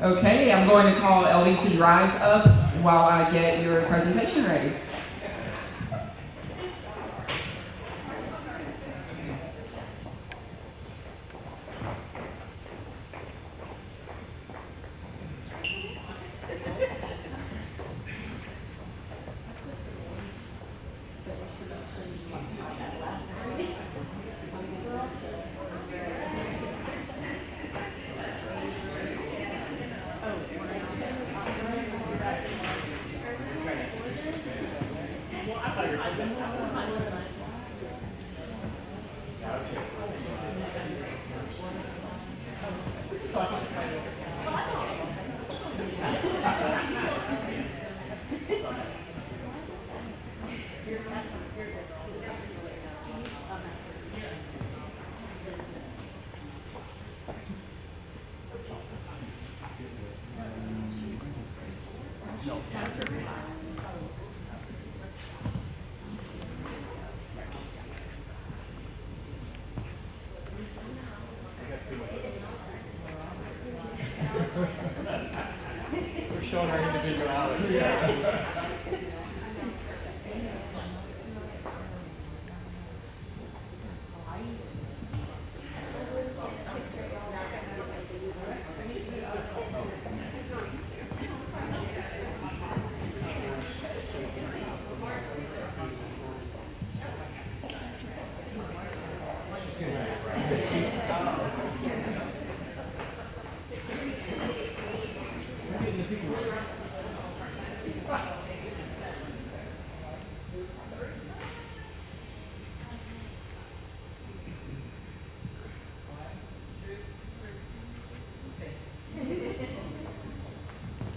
Okay, I'm going to call LVT Rise up while I get your presentation ready. We're showing our individuality. Yeah.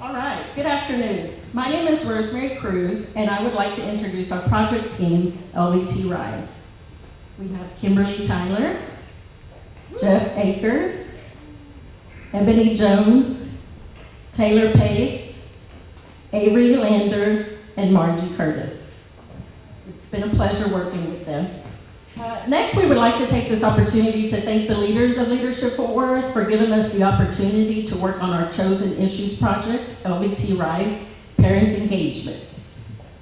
All right, good afternoon. My name is Rosemary Cruz, and I would like to introduce our project team, LVT Rise. We have Kimberly Tyler, Jeff Akers, Ebony Jones, Taylor Pace, Avery Lander, and Margie Curtis. It's been a pleasure working with them. Next, we would like to take this opportunity to thank the leaders of Leadership Fort Worth for giving us the opportunity to work on our Chosen Issues project, LVT Rise, Parent Engagement.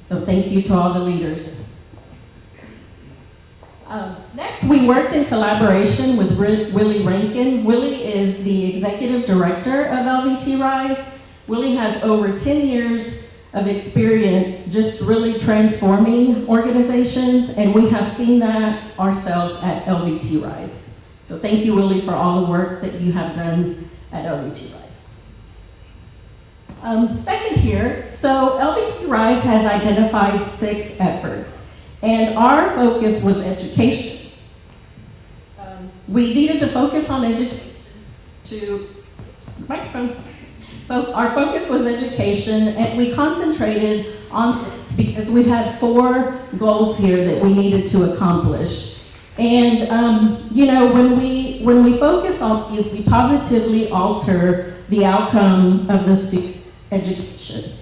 So thank you to all the leaders. Next, we worked in collaboration with Willie Rankin. Willie is the Executive Director of LVT Rise. Willie has over 10 years of experience just really transforming organizations, and we have seen that ourselves at LVT Rise. So thank you, Willie, for all the work that you have done at LVT Rise. Second here, so LVT Rise has identified 6 efforts, and our focus was education. We needed to focus on education our focus was education, and we concentrated on this because we had 4 goals here that we needed to accomplish. And you know, when we focus on these, we positively alter the outcome of the student education.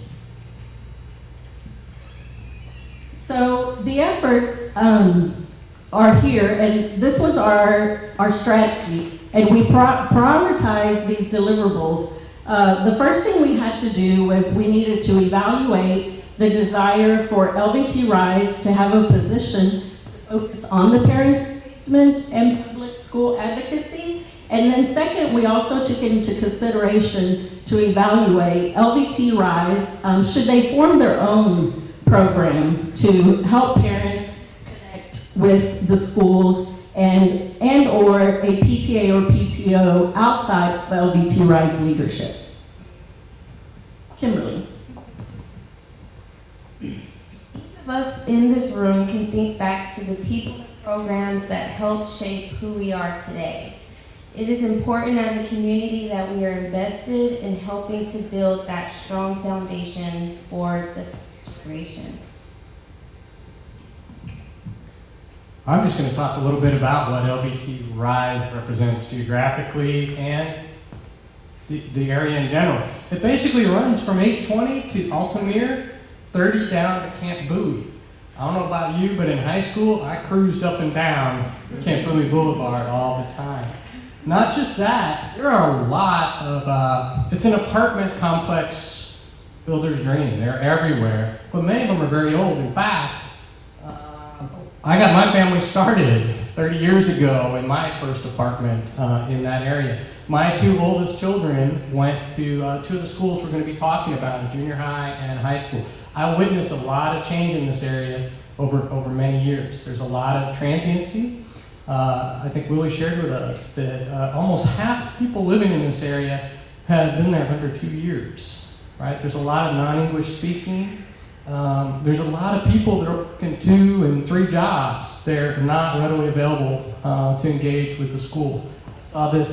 So the efforts are here, and this was our strategy, and we prioritized these deliverables. The first thing we had to do was we needed to evaluate the desire for LVT Rise to have a position to focus on the parent engagement and public school advocacy. And then second, we also took into consideration to evaluate LVT Rise, should they form their own program to help parents connect with the schools and or a PTA or PTO outside of LVT Rise leadership. Kimberly. Each of us in this room can think back to the people and programs that helped shape who we are today. It is important as a community that we are invested in helping to build that strong foundation for the generations. I'm just going to talk a little bit about what LVT Rise represents geographically and the area in general. It basically runs from 820 to Altamere, 30 down to Camp Bowie. I don't know about you, but in high school, I cruised up and down Camp Bowie Boulevard all the time. Not just that, there are a lot of, it's an apartment complex builder's dream. They're everywhere, but many of them are very old. In fact, I got my family started 30 years ago in my first apartment in that area. My two oldest children went to two of the schools we're going to be talking about, junior high and high school. I witnessed a lot of change in this area over many years. There's a lot of transiency. I think Willie shared with us that almost half the people living in this area have been there under 2 years, right? There's a lot of non-English speaking. There's a lot of people that are working 2 and 3 jobs. They're not readily available to engage with the schools. I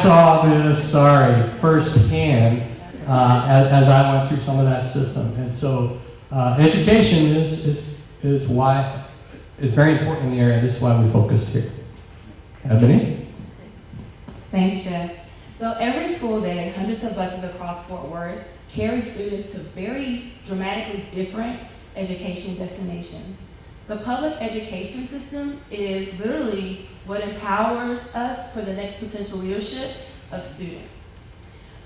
saw this, firsthand as I went through some of that system. And so education is very important in the area. This is why we focused here. Ebony? Thanks, Jeff. So every school day, hundreds of buses across Fort Worth carry students to very dramatically different education destinations. The public education system is literally what empowers us for the next potential leadership of students.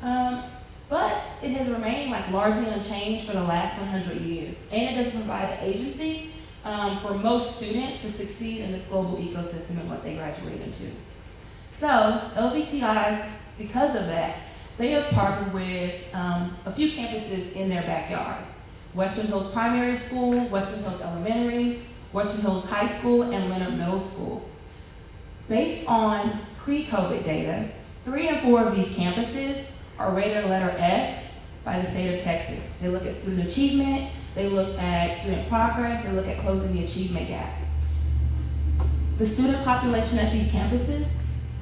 But it has remained largely unchanged for the last 100 years, and it does provide the agency for most students to succeed in this global ecosystem and what they graduate into. So LVTIs, because of that, they have partnered with a few campuses in their backyard. Western Hills Primary School, Western Hills Elementary, Western Hills High School, and Leonard Middle School. Based on pre-COVID data, 3 and 4 of these campuses are rated a letter F by the state of Texas. They look at student achievement, they look at student progress, they look at closing the achievement gap. The student population at these campuses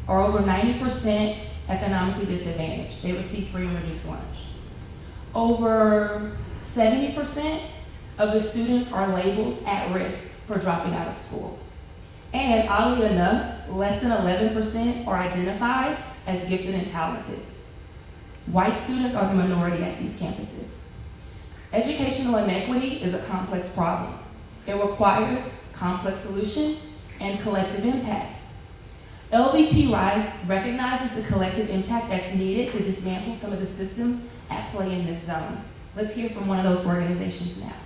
are over 90% economically disadvantaged. They receive free and reduced lunch. Over 70% of the students are labeled at risk for dropping out of school. And oddly enough, less than 11% are identified as gifted and talented. White students are the minority at these campuses. Educational inequity is a complex problem. It requires complex solutions and collective impact. LVT Rise recognizes the collective impact that's needed to dismantle some of the systems at play in this zone. Let's hear from one of those organizations now.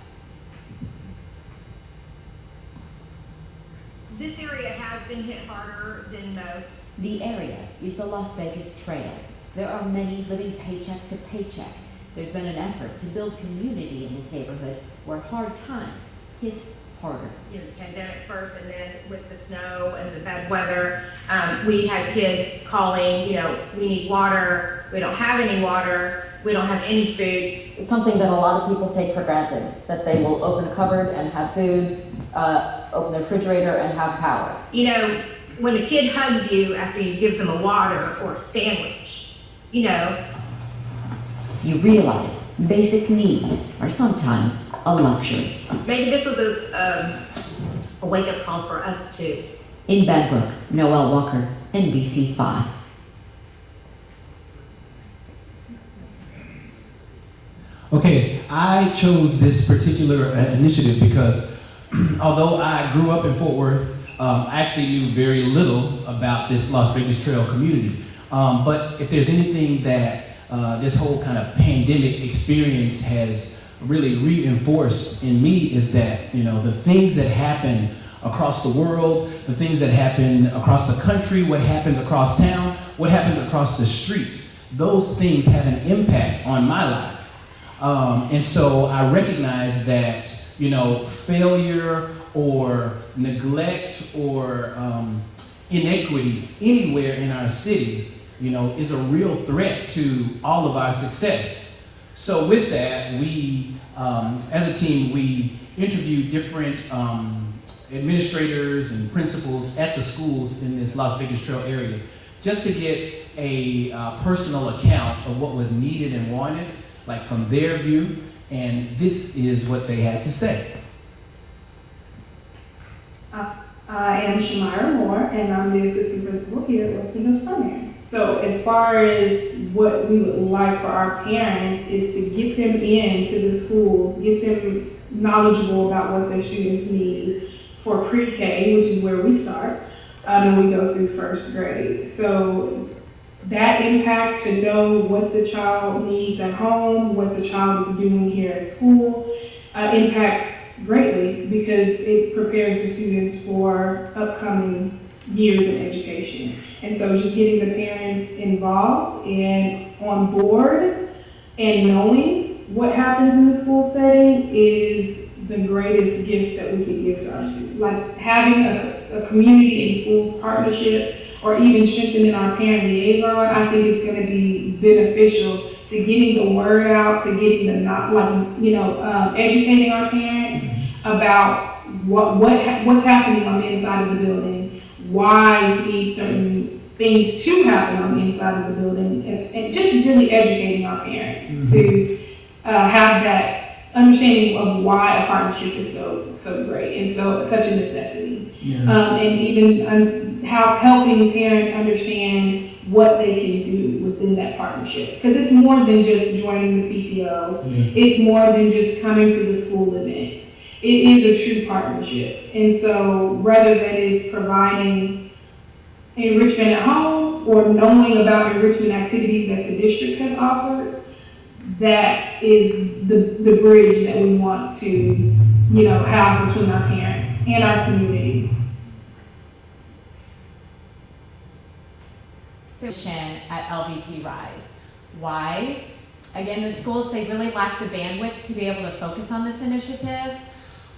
This area has been hit harder than most. The area is the Las Vegas Trail. There are many living paycheck to paycheck. There's been an effort to build community in this neighborhood where hard times hit harder. The pandemic first, and then with the snow and the bad weather, we had kids calling, we need water, we don't have any water, we don't have any food. It's something that a lot of people take for granted, that they will open a cupboard and have food, open the refrigerator and have power. When a kid hugs you after you give them a water or a sandwich, You realize basic needs are sometimes a luxury. maybe this was a wake-up call for us too. In Benbrook, Noel Walker, NBC 5. Okay, I chose this particular initiative because although I grew up in Fort Worth, I actually knew very little about this Las Vegas Trail community. But if there's anything that this whole kind of pandemic experience has really reinforced in me is that, the things that happen across the world, the things that happen across the country, what happens across town, what happens across the street, those things have an impact on my life. And so I recognize that, failure or neglect or inequity anywhere in our city, is a real threat to all of our success. So with that, we, as a team, we interviewed different administrators and principals at the schools in this Las Vegas Trail area, just to get a personal account of what was needed and wanted, like from their view, and this is what they had to say. I am Shamira Moore, and I'm the assistant principal here at West Windows Primary. So as far as what we would like for our parents is to get them into the schools, get them knowledgeable about what their students need for pre-K, which is where we start, and we go through first grade. So that impact, to know what the child needs at home, what the child is doing here at school, impacts greatly because it prepares the students for upcoming years in education. And so just getting the parents involved and on board and knowing what happens in the school setting is the greatest gift that we could give to our students. Like having a community in schools partnership or even strengthening our parent liaison, I think it's going to be beneficial to getting the word out, to getting the educating our parents about what's happening on the inside of the building, why we need certain things to happen on the inside of the building, and just really educating our parents to have that understanding of why a partnership is so great and such a necessity. And even helping parents understand what they can do within that partnership. Because it's more than just joining the PTO. It's more than just coming to the school events. It is a true partnership. And so whether that is providing enrichment at home or knowing about enrichment activities that the district has offered, that is the bridge that we want to, have between our parents and our community. At LVT Rise. Why? Again, the schools, they really lack the bandwidth to be able to focus on this initiative.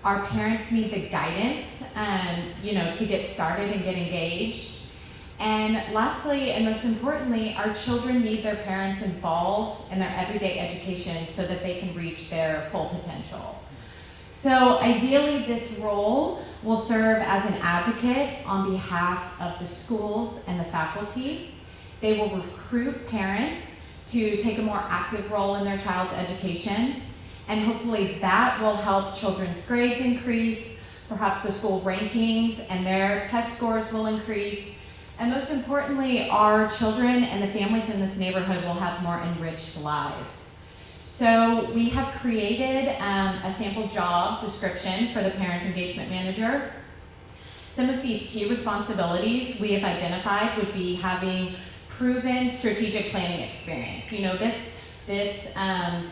Our parents need the guidance, to get started and get engaged. And lastly, and most importantly, our children need their parents involved in their everyday education so that they can reach their full potential. So ideally, this role will serve as an advocate on behalf of the schools and the faculty. They will recruit parents to take a more active role in their child's education, and hopefully that will help children's grades increase, perhaps the school rankings and their test scores will increase, and most importantly, our children and the families in this neighborhood will have more enriched lives. So we have created a sample job description for the parent engagement manager. Some of these key responsibilities we have identified would be having proven strategic planning experience. This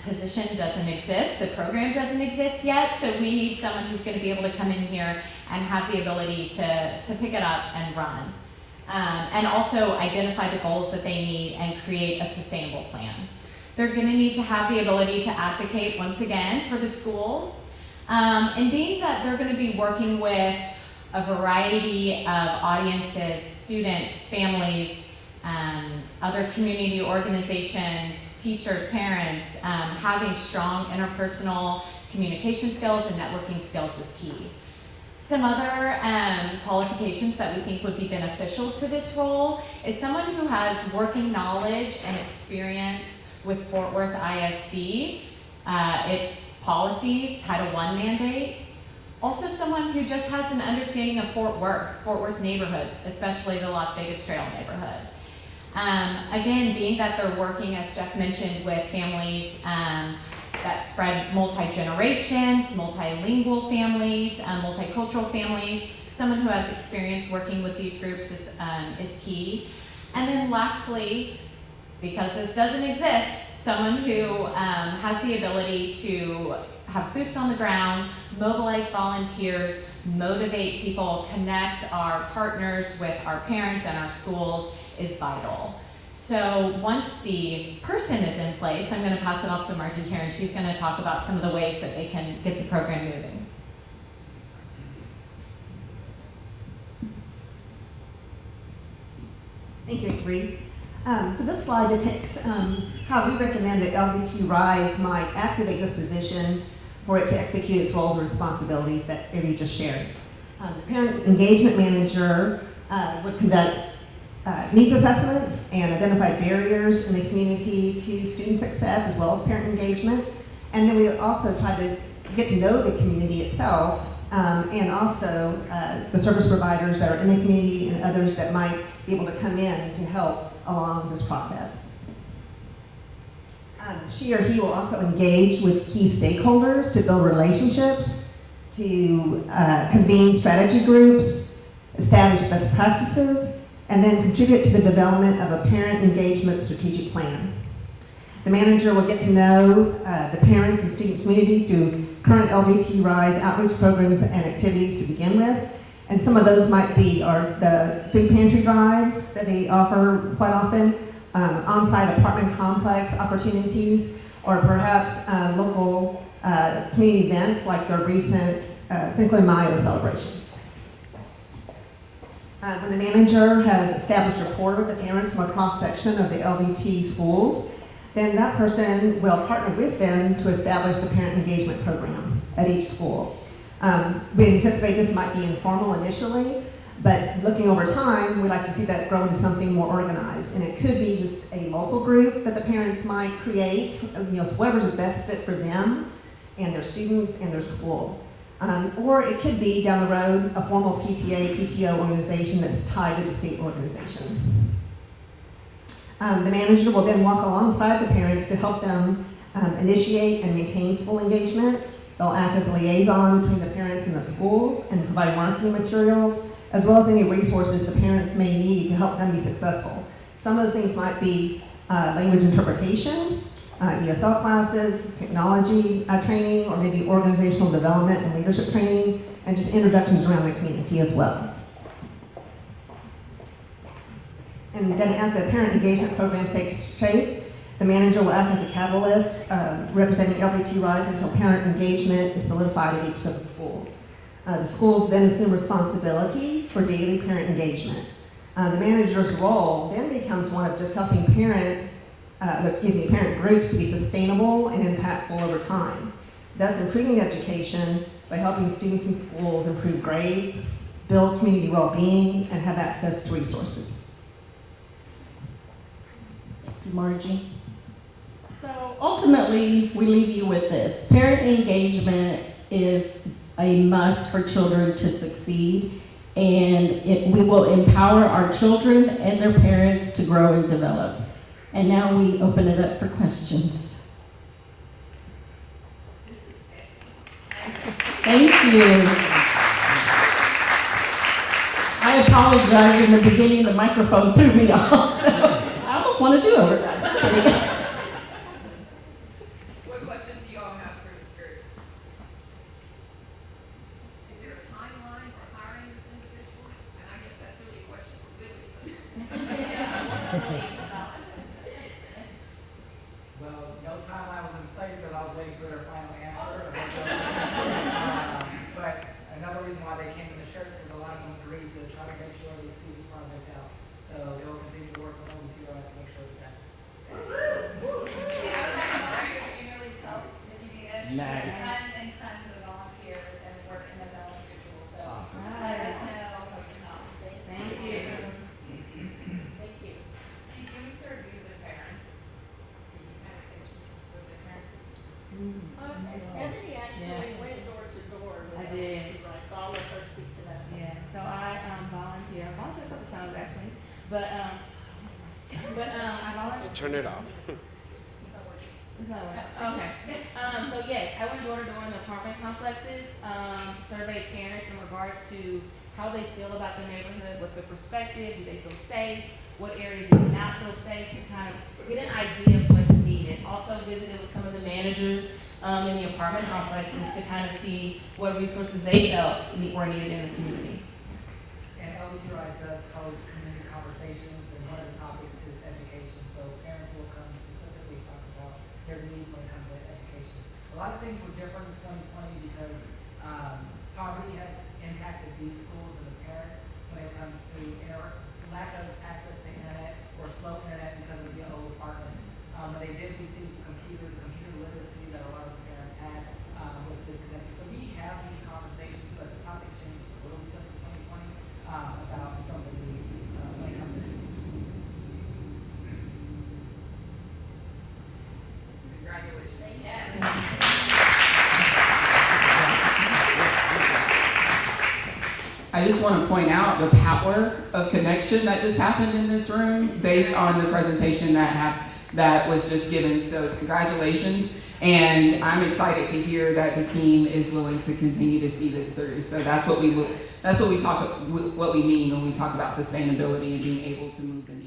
position doesn't exist, the program doesn't exist yet, so we need someone who's going to be able to come in here and have the ability to pick it up and run. And also identify the goals that they need and create a sustainable plan. They're going to need to have the ability to advocate once again for the schools. And being that they're going to be working with a variety of audiences, students, families, other community organizations, teachers, parents, having strong interpersonal communication skills and networking skills is key. Some other qualifications that we think would be beneficial to this role is someone who has working knowledge and experience with Fort Worth ISD, its policies, Title I mandates. Also someone who just has an understanding of Fort Worth neighborhoods, especially the Las Vegas Trail neighborhood. Again, being that they're working, as Jeff mentioned, with families that spread multi-generations, multilingual families, multicultural families, someone who has experience working with these groups is key. And then lastly, because this doesn't exist, someone who has the ability to have boots on the ground, mobilize volunteers, motivate people, connect our partners with our parents and our schools is vital. So once the person is in place, I'm going to pass it off to Margie here, and she's going to talk about some of the ways that they can get the program moving. Thank you, Avery. So this slide depicts how we recommend that LVT Rise might activate this position for it to execute its roles and responsibilities that Avery just shared. The parent engagement manager would conduct needs assessments and identify barriers in the community to student success as well as parent engagement. And then we also try to get to know the community itself and also the service providers that are in the community and others that might be able to come in to help along this process. She or he will also engage with key stakeholders to build relationships, to convene strategy groups, establish best practices, and then contribute to the development of a parent engagement strategic plan. The manager will get to know the parents and student community through current LVT Rise outreach programs and activities to begin with. And some of those might be the food pantry drives that they offer quite often, on-site apartment complex opportunities, or perhaps local community events like their recent Cinco de Mayo celebration. When the manager has established rapport with the parents from a cross-section of the LVT schools, then that person will partner with them to establish the parent engagement program at each school. We anticipate this might be informal initially, but looking over time, we'd like to see that grow into something more organized. And it could be just a local group that the parents might create, whatever's the best fit for them and their students and their school. Or it could be down the road a formal PTA, PTO organization that's tied to the state organization. The manager will then walk alongside the parents to help them initiate and maintain school engagement. They'll act as a liaison between the parents and the schools and provide marketing materials, as well as any resources the parents may need to help them be successful. Some of those things might be language interpretation, ESL classes, technology training, or maybe organizational development and leadership training, and just introductions around the community as well. And then as the parent engagement program takes shape, the manager will act as a catalyst representing LVT Rise until parent engagement is solidified at each of the schools. The schools then assume responsibility for daily parent engagement. The manager's role then becomes one of just helping parent groups to be sustainable and impactful over time, thus improving education by helping students in schools improve grades, build community well-being, and have access to resources. Margie. So ultimately, we leave you with this. Parent engagement is a must for children to succeed, and we will empower our children and their parents to grow and develop. And now we open it up for questions. This is excellent. Thank you. I apologize in the beginning, the microphone threw me off, so I almost want to do overtime. What questions do you all have for this group? Is there a timeline for hiring this individual? And I guess that's really a question for Billy. Well, no timeline was in place because I was waiting for their final answer. But another reason why they came to the shirts is because a lot of them agreed to try to make sure they see this project out. So they will continue to work with LVT Rise to make sure this happens. Nice. Tons and tons of volunteers and work in those elementary schools. So let us know what you're not. Thank you. Thank you. Can we review the parents? With the parents? Ebony actually went door to door with I did. LVT Rise, so I'll let her speak to that. Yeah, so I volunteer. I volunteered a couple times actually, but I volunteered. Turn it off. It's not working. Okay. So yes, I went door to door in the apartment complexes, surveyed parents in regards to how they feel about the neighborhood, what's their perspective, do they feel safe, what areas do they not feel safe, to kind of get an idea of what's needed. Also visited with some of the managers in the apartment complexes to kind of see what resources they felt were needed in the community. And LVT Rise does host community conversations, and one of the topics is education. So parents will come specifically talk about their needs when it comes to education. A lot of things were different in 2020 because poverty has impacted these schools and the parents when it comes to lack of access to internet or slow internet because of the old apartments. But they did receive computer literacy that a lot of the parents had was disconnected. So we have these conversations, but the topic changed a little bit. I just want to point out the power of connection that just happened in this room based on the presentation that was just given. So congratulations. And I'm excited to hear that the team is willing to continue to see this through. So that's what we mean when we talk about sustainability and being able to move the needle.